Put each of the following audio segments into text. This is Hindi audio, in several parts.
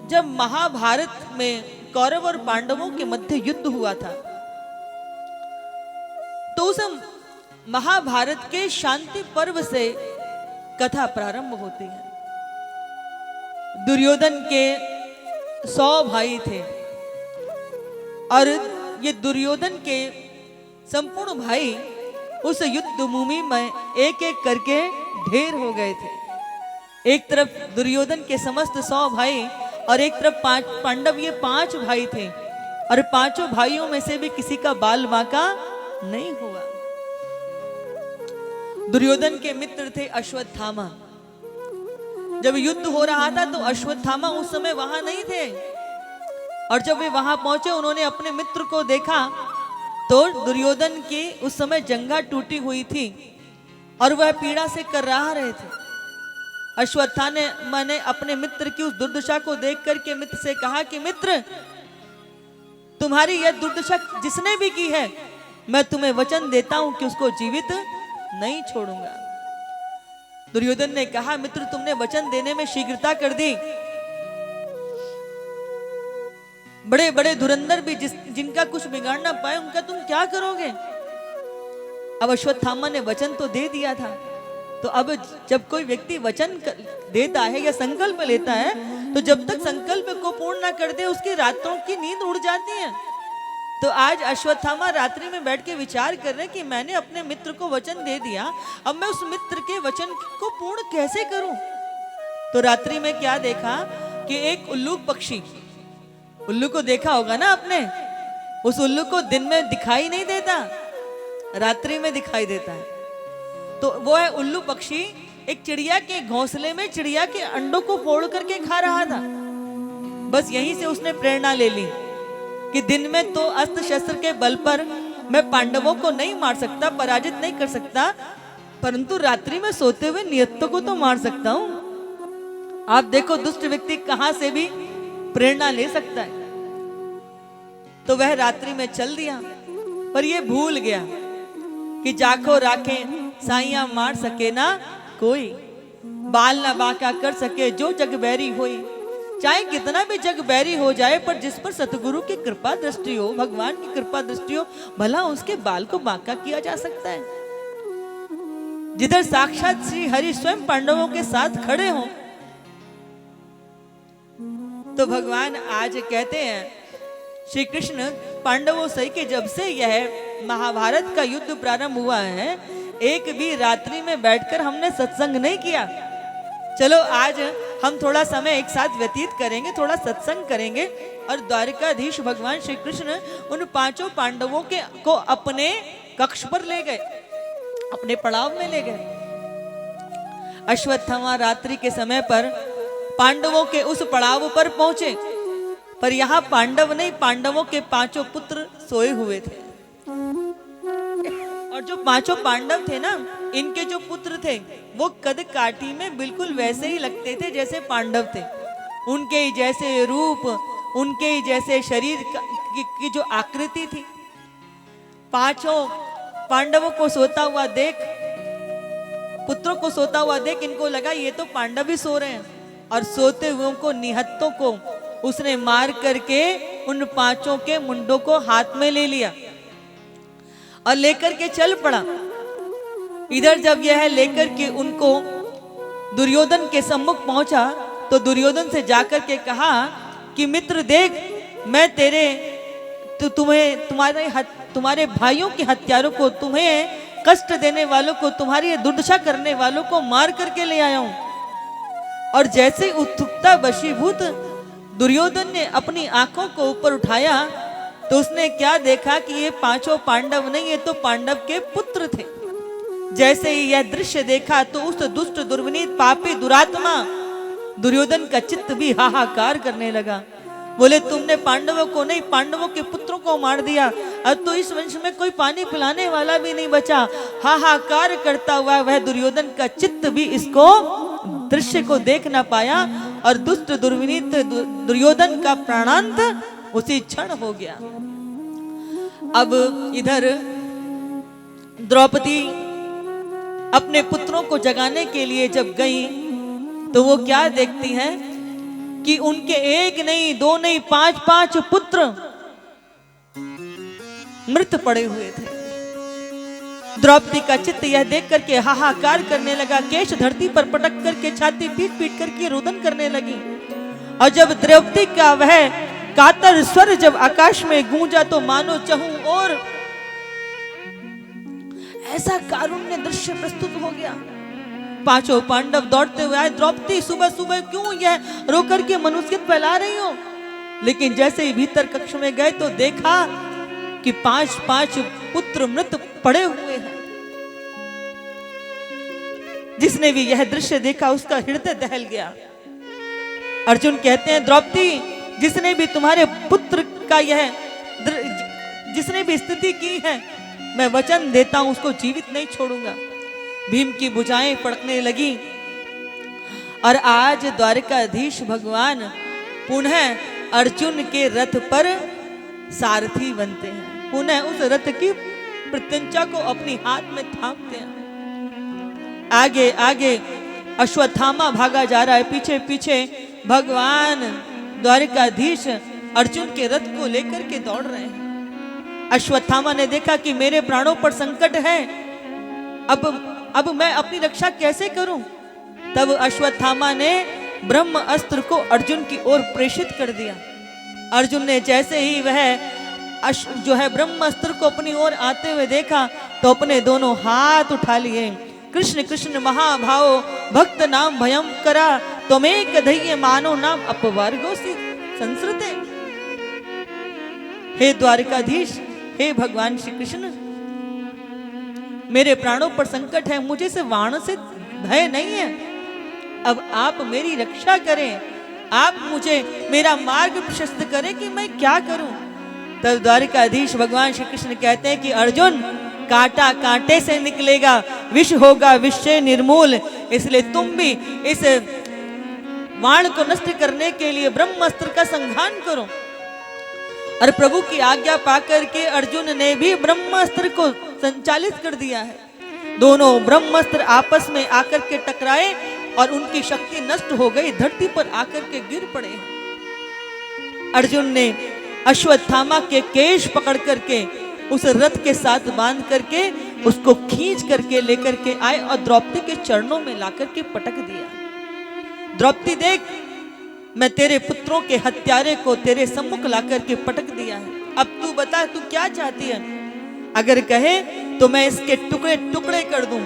जब महाभारत में कौरव और पांडवों के मध्य युद्ध हुआ था, तो उस महाभारत के शांति पर्व से कथा प्रारंभ होती है। दुर्योधन के 100 भाई थे और ये दुर्योधन के संपूर्ण भाई उस युद्ध भूमि में एक एक करके ढेर हो गए थे। एक तरफ दुर्योधन के समस्त 100 भाई और एक तरफ पांडव, ये 5 भाई थे और 5 भाइयों में से भी किसी का बाल बांका नहीं हुआ। दुर्योधन के मित्र थे अश्वत्थामा। जब युद्ध हो रहा था तो अश्वत्थामा उस समय वहां नहीं थे और जब वे वहां पहुंचे, उन्होंने अपने मित्र को देखा तो दुर्योधन की उस समय जंघा टूटी हुई थी और वह पीड़ा से कर्राह रहे थे। अश्वत्थामा ने अपने मित्र की उस दुर्दशा को देख करके मित्र से कहा कि मित्र, तुम्हारी यह दुर्दशा जिसने भी की है, मैं तुम्हें वचन देता हूं कि उसको जीवित नहीं छोड़ूंगा। दुर्योधन ने कहा, मित्र तुमने वचन देने में शीघ्रता कर दी। बड़े बड़े धुरंधर भी जिनका कुछ बिगाड़ ना पाए, उनका तुम क्या करोगे? अब अश्वत्थामा ने वचन तो दे दिया था, तो अब जब कोई व्यक्ति वचन देता है या संकल्प लेता है, तो जब तक संकल्प को पूर्ण ना कर दे, उसकी रातों की नींद उड़ जाती है। तो आज अश्वत्थामा रात्रि में बैठ के विचार कर रहे हैं कि मैंने अपने मित्र को वचन दे दिया, अब मैं उस मित्र के वचन को पूर्ण कैसे करूं? तो रात्रि में क्या देखा कि एक उल्लू पक्षी, उल्लू को देखा होगा ना आपने, उस उल्लू को दिन में दिखाई नहीं देता, रात्रि में दिखाई देता है। तो वो है उल्लू पक्षी एक चिड़िया के घोंसले में चिड़िया के अंडों को फोड़ करके खा रहा था। बस यहीं से उसने प्रेरणा ले ली कि दिन में तो अस्त्र शस्त्र के बल पर मैं पांडवों को नहीं मार सकता, पराजित नहीं कर सकता, परंतु रात्रि में सोते हुए नियतों को तो मार सकता हूं। आप देखो दुष्ट व्यक्ति कहां से भी प्रेरणा ले सकता है। तो वह रात्रि में चल दिया, पर यह भूल गया कि जाखो राखे साइया मार सके ना कोई, बाल ना बांका कर सके जो जग बैरी होई। चाहे कितना भी जग बैरी हो जाए, पर जिस पर सतगुरु की कृपा दृष्टि हो, भगवान की कृपा दृष्टि हो, भला उसके बाल को बांका किया जा सकता है। जिधर साक्षात श्री हरि स्वयं पांडवों के साथ खड़े हों, तो भगवान आज कहते हैं, श्री कृष्ण पांडवों से कि जब से यह महाभारत का युद्ध प्रारंभ हुआ है, एक भी रात्रि में बैठकर हमने सत्संग नहीं किया। चलो आज हम थोड़ा समय एक साथ व्यतीत करेंगे, थोड़ा सत्संग करेंगे। और द्वारकाधीश भगवान श्री कृष्ण उन 5 पांडवों को अपने कक्ष पर ले गए, अपने पड़ाव में ले गए। अश्वत्थामा रात्रि के समय पर पांडवों के उस पड़ाव पर पहुंचे, पर यहां पांडव नहीं, पांडवों के 5 पुत्र सोए हुए थे। और जो 5 पांडव थे ना, इनके जो पुत्र थे वो कद काठी में बिल्कुल वैसे ही लगते थे जैसे पांडव थे। उनके ही जैसे रूप, उनके ही जैसे शरीर की जो आकृति थी। 5 पांडवों को सोता हुआ देख, पुत्रों को सोता हुआ देख इनको लगा ये तो पांडव ही सो रहे हैं, और सोते हुए को निहत्तों को उसने मार करके उन 5 के मुंडों को हाथ में ले लिया और लेकर के चल पड़ा। इधर जब यह लेकर के उनको दुर्योधन के सम्मुख पहुंचा, तो दुर्योधन से जाकर के कहा कि मित्र देख, मैं तुम्हारे भाइयों के हत्यारों को, तुम्हें कष्ट देने वालों को, तुम्हारी दुर्दशा करने वालों को मार करके ले आया हूं। और जैसे उत्सुकता वशीभूत दुर्योधन ने अपनी आंखों को ऊपर उठाया, तो उसने क्या देखा कि ये 5 पांडव नहीं, ये तो पांडव के पुत्र थे। जैसे ही यह दृश्य देखा, तो उस दुष्ट दुर्विनीत पापी दुरात्मा दुर्योधन का चित्त भी हाहाकार करने लगा। बोले तुमने पांडवों को नहीं, पांडवों के पुत्रों को मार दिया, अब तो इस वंश में कोई पानी पिलाने वाला भी नहीं बचा। हाहाकार करता हुआ वह दुर्योधन का चित्त भी इसको दृश्य को देख ना पाया, और दुष्ट दुर्विनीत दुर्योधन का प्राणांत उसी क्षण हो गया। अब इधर द्रौपदी अपने पुत्रों को जगाने के लिए जब गई, तो वो क्या देखती हैं कि उनके एक नहीं, दो नहीं, 5 पुत्र मृत पड़े हुए थे। द्रौपदी का चित्त यह देख करके हाहाकार करने लगा, केश धरती पर पटक करके छाती पीट पीट करके रोदन करने लगी। और जब द्रौपदी का वह कातर स्वर जब आकाश में गूंजा तो मानो चहु और ऐसा कारुण्य दृश्य प्रस्तुत हो गया। 5 पांडव दौड़ते हुए आए, द्रौपदी सुबह सुबह क्यों यह रो करके मनुष्य फैला रही हो? लेकिन जैसे ही भीतर कक्ष में गए तो देखा कि 5 पुत्र मृत पड़े हुए हैं। जिसने भी यह दृश्य देखा उसका हृदय दहल गया। अर्जुन कहते हैं, द्रौपदी, जिसने भी तुम्हारे पुत्र का यह जिसने भी स्थिति की है, मैं वचन देता हूं उसको जीवित नहीं छोड़ूंगा। भीम की भुजाएं फड़कने लगी और आज द्वारकाधीश भगवान पुनः अर्जुन के रथ पर सारथी बनते हैं, पुनः उस रथ की प्रत्यंचा को अपनी हाथ में थामते हैं। आगे आगे अश्वत्थामा भागा जा रहा है, पीछे पीछे भगवान द्वारकाधीश अर्जुन के रथ को लेकर के दौड़ रहे हैं। अश्वत्थामा ने देखा कि मेरे प्राणों पर संकट है, अब मैं अपनी रक्षा कैसे करूं? तब अश्वत्थामा ने ब्रह्म अस्त्र को अर्जुन की ओर प्रेषित कर दिया। अर्जुन ने जैसे ही वह जो है ब्रह्म अस्त्र को अपनी ओर आते हुए देखा तो अपने दोनों हाथ उठा लिए। कृष्ण कृष्ण महाभाव भक्त नाम भयम करा, त्वमेक धैर्य मानो नाम अपवर्गोसी संस्कृते। हे द्वारकाधीश, हे भगवान श्री कृष्ण, मेरे प्राणों पर संकट है, मुझे से वाण से भय नहीं है, अब आप मेरी रक्षा करें, आप मुझे मेरा मार्ग प्रशस्त करें कि मैं क्या करूं। तब द्वारकाधीश भगवान श्री कृष्ण कहते हैं कि अर्जुन, कांटा कांटे से निकलेगा, विष होगा विष से निर्मूल, इसलिए तुम भी इस वाण को नष्ट करने के लिए ब्रह्मास्त्र का संघान करो। और प्रभु की आज्ञा पाकर के अर्जुन ने भी ब्रह्मास्त्र को संचालित कर दिया है। दोनों ब्रह्मास्त्र आपस में आकर के टकराए और उनकी शक्ति नष्ट हो गई, धरती पर आकर के गिर पड़े। अर्जुन ने अश्वत्थामा के केश पकड़ करके उस रथ के साथ बांध करके उसको खींच करके लेकर के आए और द्रौपदी के चरणों में लाकर के पटक दिया। द्रौपदी देख, मैं तेरे पुत्रों के हत्यारे को तेरे सम्मुख लाकर के पटक दिया है, अब तू बता तू क्या चाहती है? अगर कहे तो मैं इसके टुकड़े टुकड़े कर दूं,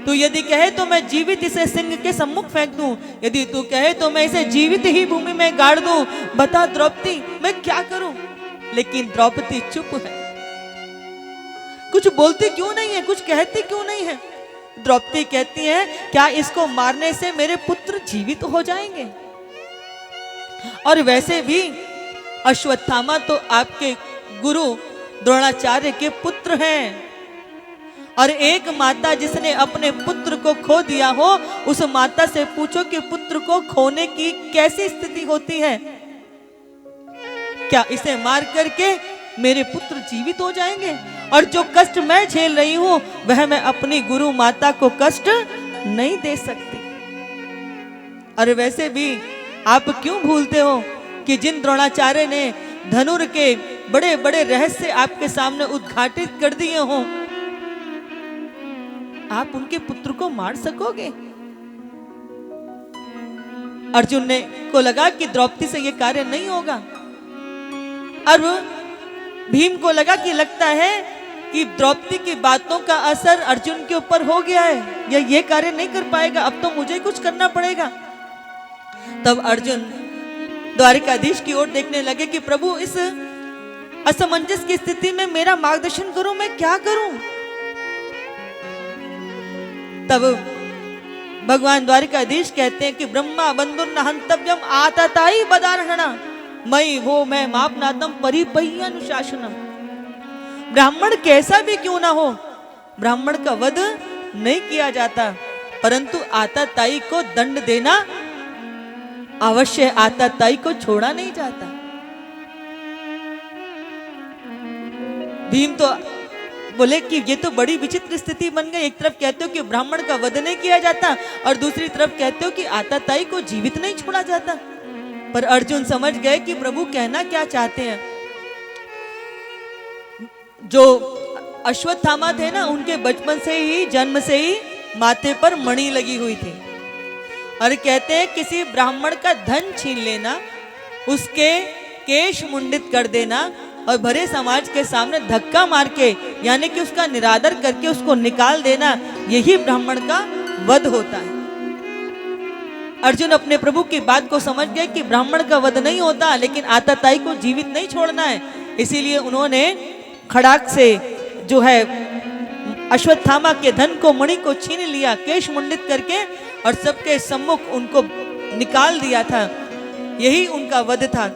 तू यदि कहे तो मैं जीवित इसे सिंह के सम्मुख फेंक दूं, यदि तू कहे तो मैं इसे जीवित ही भूमि में गाड़ दूं, बता द्रौपदी मैं क्या करूं? लेकिन द्रौपदी चुप है, कुछ बोलती क्यों नहीं है, कुछ कहती क्यों नहीं है? द्रौपदी कहती है, क्या इसको मारने से मेरे पुत्र जीवित हो जाएंगे? और वैसे भी अश्वत्थामा तो आपके गुरु द्रोणाचार्य के पुत्र हैं, और एक माता जिसने अपने पुत्र को खो दिया हो, उस माता से पूछो कि पुत्र को खोने की कैसी स्थिति होती है? क्या इसे मार करके मेरे पुत्र जीवित हो जाएंगे? और जो कष्ट मैं झेल रही हूं वह मैं अपनी गुरु माता को कष्ट नहीं दे सकती। और वैसे भी आप क्यों भूलते हो कि जिन द्रोणाचार्य ने धनुर के बड़े बड़े रहस्य आपके सामने उद्घाटित कर दिए हों, आप उनके पुत्र को मार सकोगे? अर्जुन ने को लगा कि द्रौपदी से यह कार्य नहीं होगा, और भीम को लगा कि लगता है कि द्रौपदी की बातों का असर अर्जुन के ऊपर हो गया है, या ये कार्य नहीं कर पाएगा, अब तो मुझे कुछ करना पड़ेगा। तब अर्जुन द्वारिकाधीश की ओर देखने लगे कि प्रभु इस असमंजस की स्थिति में मेरा मार्गदर्शन करो, मैं क्या करूं? तब भगवान द्वारिकाधीश कहते हैं कि ब्रह्मा बंधुर न हंतव्यम आतताई बदारहणा मई वो मैं मापनातम परिपय्य अनुशासनम। ब्राह्मण कैसा भी क्यों ना हो, ब्राह्मण का वध नहीं किया जाता, परंतु आतताई को दंड देना अवश्य, आतताई को छोड़ा नहीं जाता। भीम तो बोले कि ये तो बड़ी विचित्र स्थिति बन गई, एक तरफ कहते हो कि ब्राह्मण का वध नहीं किया जाता और दूसरी तरफ कहते हो कि आतताई को जीवित नहीं छोड़ा जाता। पर अर्जुन समझ गए कि प्रभु कहना क्या चाहते हैं। जो अश्वत्थामा थे ना, उनके बचपन से ही, जन्म से ही माथे पर मणि लगी हुई थी। और कहते हैं किसी ब्राह्मण का धन छीन लेना, उसके केश मुंडित कर देना और भरे समाज के सामने धक्का मार के, यानी कि उसका निरादर करके उसको निकाल देना, यही ब्राह्मण का वध होता है। अर्जुन अपने प्रभु की बात को समझ गए कि ब्राह्मण का वध नहीं होता, लेकिन आतताई को जीवित नहीं छोड़ना है। इसीलिए उन्होंने खड़ाक से जो है अश्वत्थामा के धन को, मणि को छीन लिया, केश मुंडित करके, और सबके सम्मुख उनको निकाल दिया था। यही उनका वध था।